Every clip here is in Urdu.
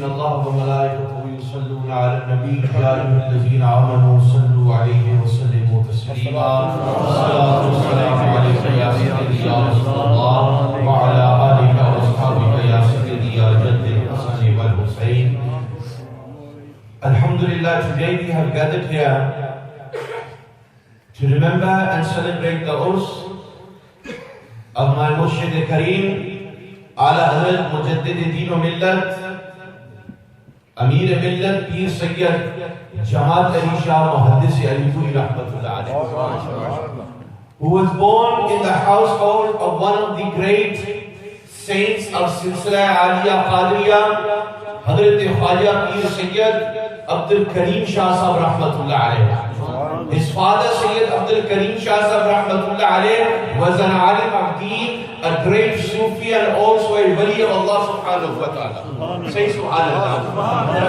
إن الله وملائكته يصلون على النبي يا أيها الذين آمنوا صلوا عليه وسلموا تسليما الصلاة والسلام عليك يا سيدي يا رسول الله وعلى آلك وأصحابك يا سيدي يا جد الحسن والحسين. Alhamdulillah, today we have gathered here to remember and celebrate the urs of my Murshid Kareem, Ala Hazrat Mujaddid Deen o Millat, Amir Millat, Peer Sayyid Jamaat Ali Shah Muhaddis Ali Puri Rahmatullah alayhi, who was born in the household of one of the great saints of Silsila Aliya Qadriya, Hazrat Khwaja Peer Sayyid Abdul Kareem Shah Sahab Rahmatullah alayhi. His father Sayyid Abdul Kareem Shah Sahab Rahmatullah alayhi was an alim of deen, a great Sufi and also a wali of Allah subhanahu wa ta'ala. Say subhanallah.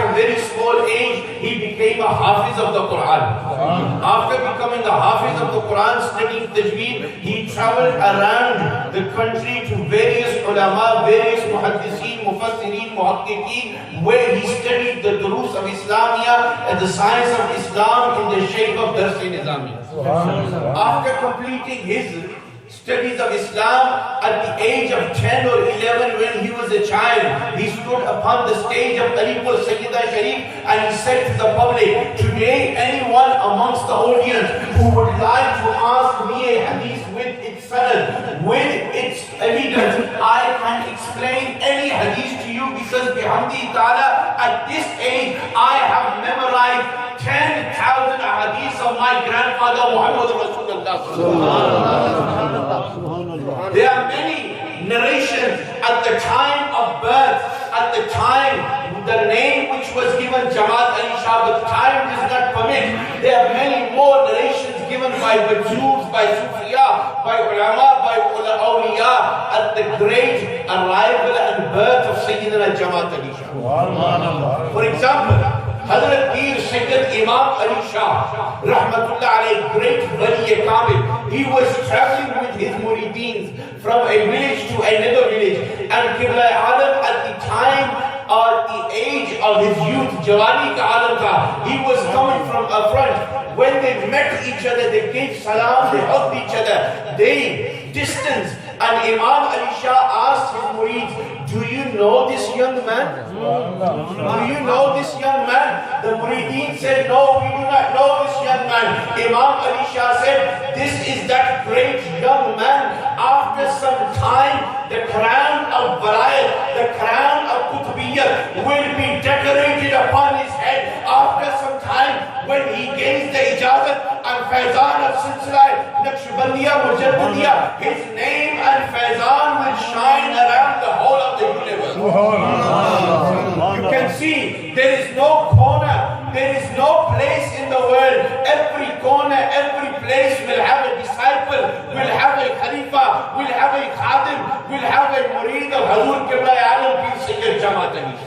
from very small age he became a hafiz of the Quran. After becoming a hafiz of the Quran, studying tajweed, he traveled around the country to various ulama, various muhaddiseen, mufassirin, muhaqqiqeen, where he studied the durus of Islamiyah and the science of Islam in the shape of Dars-e-Nizami. After completing his studies of Islam at the age of 10 or 11, when he was a child, he stood upon the stage of Alipur Sayyida Sharif and he said to the public, today anyone amongst the audience who would like to ask me a hadith with its sanad, with its evidence, I can explain any hadith to you because bihamdi ta'ala at this age I have memorized 10,000 hadiths of my grandfather Muhammad Rasulullah. There are many narrations at the time of birth, at the time the name which was given Jamaat Ali Shah, but time does not permit. There are many more narrations given by Bajurs, by Sufiya, by Ulama, by Awliya at the great arrival and birth of Sayyidina Jamaat Ali Shah. For example, Hazrat Peer Sayyid Imam Ali Shah Rahmatullah alayhi, great Wali Kamil, he was traveling with his murideens from a village to another village, and Qibla Alam at the time or the age of his youth, Jawani ka Alam ka, he was coming from a front. When they met each other, they gave salam, they hugged each other, they distanced, and Imam Ali Shah asked his murids, do you know this young man? Do you know this young man? The murideen said, no, we do not know this young man. Imam Ali Shah said, this is that great young man. After some time, the crown of Barayat, the crown of Qutbiyyat will be decorated upon his head. After some time, when he gains the ijazat and faizan of Silsila Naqshbandiya Mujaddidiya, his name and faizan will shine around the whole of the universe. You can see there is no corner, there is no place in the world. Every corner, every place will have a disciple, will have a khalifa, will have a khadim, will have a murid of Hazur Qibla Alam Peer Sayyid Jamaat Ali Shah.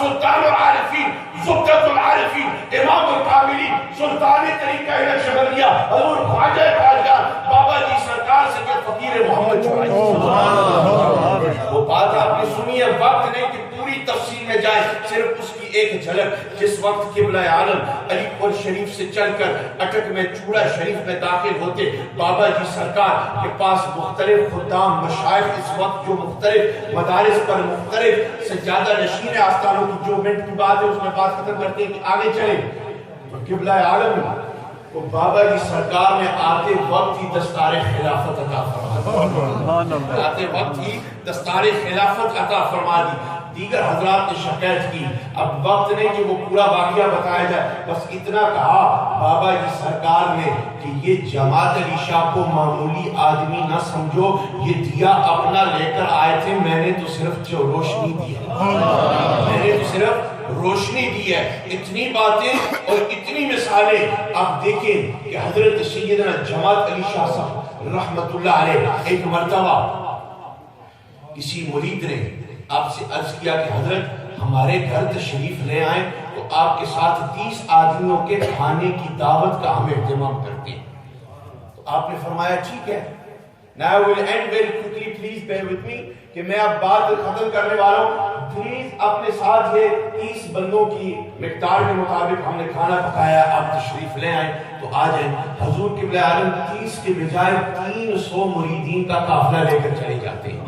سلطان العارفین، زبدۃ العارفین، امام الکاملی، سلطان طریقہ نقشبندیہ حضور خواجہ خواجہ بابا جی سرکار سید فقیر محمد چورائی۔ وہ بات آپ نے سنی ہے، وقت نہیں کہ پوری تفصیل میں جائیں، صرف اس کی ایک جھلک۔ جس وقت قبلہ عالم علی پور شریف سے چل کر اٹک میں چوڑا شریف میں داخل ہوتے، بابا جی سرکار کے پاس مختلف خدام مشائخ اس وقت جو مختلف مدارس پر مختلف سجادہ نشین آستانوں کی جو منٹ کی بات ہے اس میں بات ختم کرتے ہیں کہ آگے چلیں۔ تو قبلہ عالم کو بابا جی سرکار نے آتے وقت ہی دستار خلافت عطا فرما دی، آتے وقت ہی دستار خلافت عطا فرما دی۔ دیگر حضرات نے شکایت کی، اب وقت نہیں کہ وہ پورا واقعہ بتایا جائے، بس اتنا کہا بابا جی سرکار نے کہ یہ جماعت علی شاہ کو معمولی آدمی نہ سمجھو، یہ دیا اپنا لے کر آئے تھے، میں نے تو صرف روشنی دی ہے، میں نے تو صرف روشنی دی ہے۔ اتنی باتیں اور اتنی مثالیں آپ دیکھیں کہ حضرت سیدنا جماعت علی شاہ صاحب رحمت اللہ علیہ ایک مرتبہ کسی مرید نے آپ سے عرض کیا کہ حضرت ہمارے گھر تشریف لے آئیں تو آپ کے ساتھ 30 آدمیوں کے کھانے کی دعوت کا ہم اہتمام کرتے ہیں۔ تو آپ نے فرمایا ٹھیک ہے۔ Now I will end very quickly, please bear with me کہ میں اب بات ختم کرنے والا ہوں۔ پلیز اپنے ساتھ یہ 30 بندوں کی مقدار کے مطابق ہم نے کھانا پکایا، آپ تشریف لے آئیں تو آ جائیں۔ حضور قبلہ عالم 30 کے بجائے 300 مریدین کا قافلہ لے کر چلے جاتے ہیں۔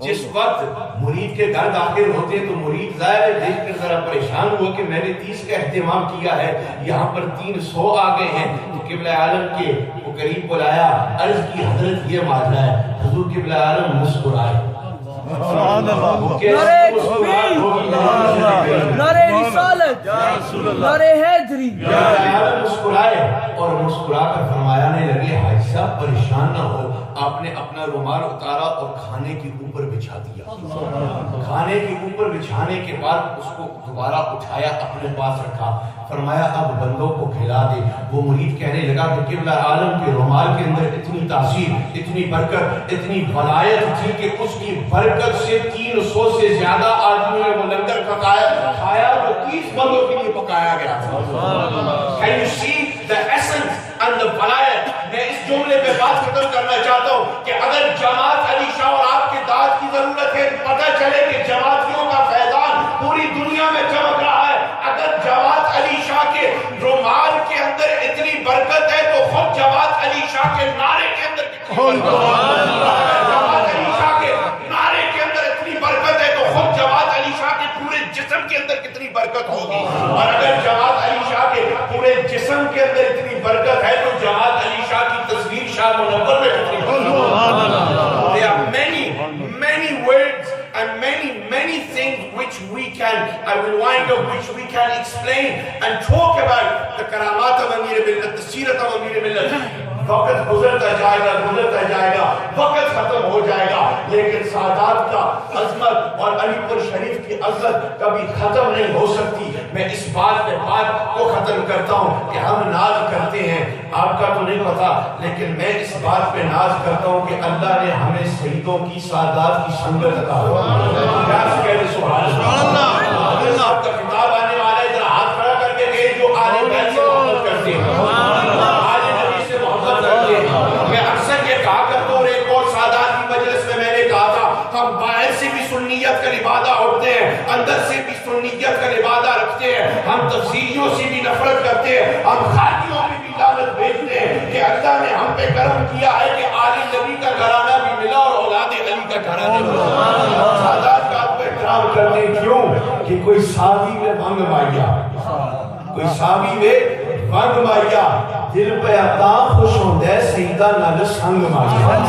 جس وقت مرید کے گھر داخل ہوتے ہیں تو مرید ظاہر ہے دیکھ کر ذرا پریشان ہوا کہ میں نے 30 کا اہتمام کیا ہے، یہاں پر 300 آ گئے ہیں۔ تو قبلہ عالم کے وہ قریب بلایا، عرض کی حضرت یہ معاملہ ہے۔ حضور قبلہ عالم مسکرائے، نعرہ رسالت، نعرہ حیدری، مسکرائے اور مسکرا کر فرمانے لگے حاجی صاحب پریشان نہ ہو، آپ نے اپنا رومال اتارا اور کھانے کے اوپر بچھا دیا۔ کھانے کے اوپر بچھانے کے بعد اس کو دوبارہ اٹھایا، اپنے پاس رکھا، فرمایا اب بندوں کو کھلا دے۔ وہ مرید کہنے لگا کہ قبلہ عالم کے رومال کے اندر اتنی تاثیر، اتنی برکت، اتنی ولایت تھی کہ اس کی برکت سے 300 سے زیادہ آدمیوں نے وہ لنگر کھایا جو 30 بندوں کے لیے پکایا گیا تھا۔ Can you see the essence and the ولایت؟ میں اس جملے پہ بات ختم کرنا چاہتا ہوں کہ اگر جماعت علی شاہ اور آپ کے داد کی ضرورت ہے، پتہ چلے کہ جماعتیوں کا فیضان پوری دنیا میں چمک رہا ہے۔ اگر جماعت علی شاہ کے رومال کے اندر اتنی برکت ہے تو خود جماعت علی شاہ کے نعرے کے اندر کتنی برکت ہے؟ جماعت علی شاہ کے نعرے کے اندر اتنی برکت ہے تو خود جماعت علی شاہ کے پورے جسم کے اندر کتنی برکت ہوگی؟ اور اگر جماعت علی شاہ کے پورے جسم کے اندر اتنی برکت ہے تو جماعت علی شاہ کی تصویر شاہ منور میں کتنی برکت ہوگی؟ There are many words and many things which we can, I will wind up, which we can explain and talk about the karamat of Amir Millat, the Seerat of Amir Millat. وقت گزرتا جائے گا، وقت ختم ہو جائے گا، لیکن سادات کا عظمت اور علی پور شریف کی عظمت کبھی ختم نہیں ہو سکتی۔ میں اس بات کو ختم کرتا ہوں کہ ہم ناز کرتے ہیں، آپ کا تو نہیں پتا، لیکن میں اس بات پہ ناز کرتا ہوں کہ اللہ نے ہمیں شہیدوں کی سادات کی سنگت عطا فرمائی۔ سبحان اللہ، آپ کا خطاب آنے والا ہے، ذرا ہاتھ کھڑا کر کے کہ جو آل بیت سے محبت کرتے ہیں، میں اکثر یہ کہا کرتا ہوں، ایک اور سادات کی مجلس میں میں نے کہا تھا ہم باہر سے بھی سنیت کا لبادہ اڑتے ہیں، اندر سے بھی سنیت کا لبادہ رکھتے ہیں، ہم تفسیریوں سے بھی نفرت کرتے ہیں، ہم خاتیوں پہ بھی لعنت بھیجتے ہیں کہ اللہ نے ہم پہ کرم کیا ہے کہ آل نبی کا گھرانہ بھی ملا اور اولاد علی کا گھرانہ بھی ملا۔ سادات کا آپ کو احترام کرتے ہیں، کیوں کہ کوئی ساوی میں بھنگ مایا، کوئی ساوی میں بھنگ مایا، دل پہ عطا خوش ہوندے سیدہ نال سنگ مایا۔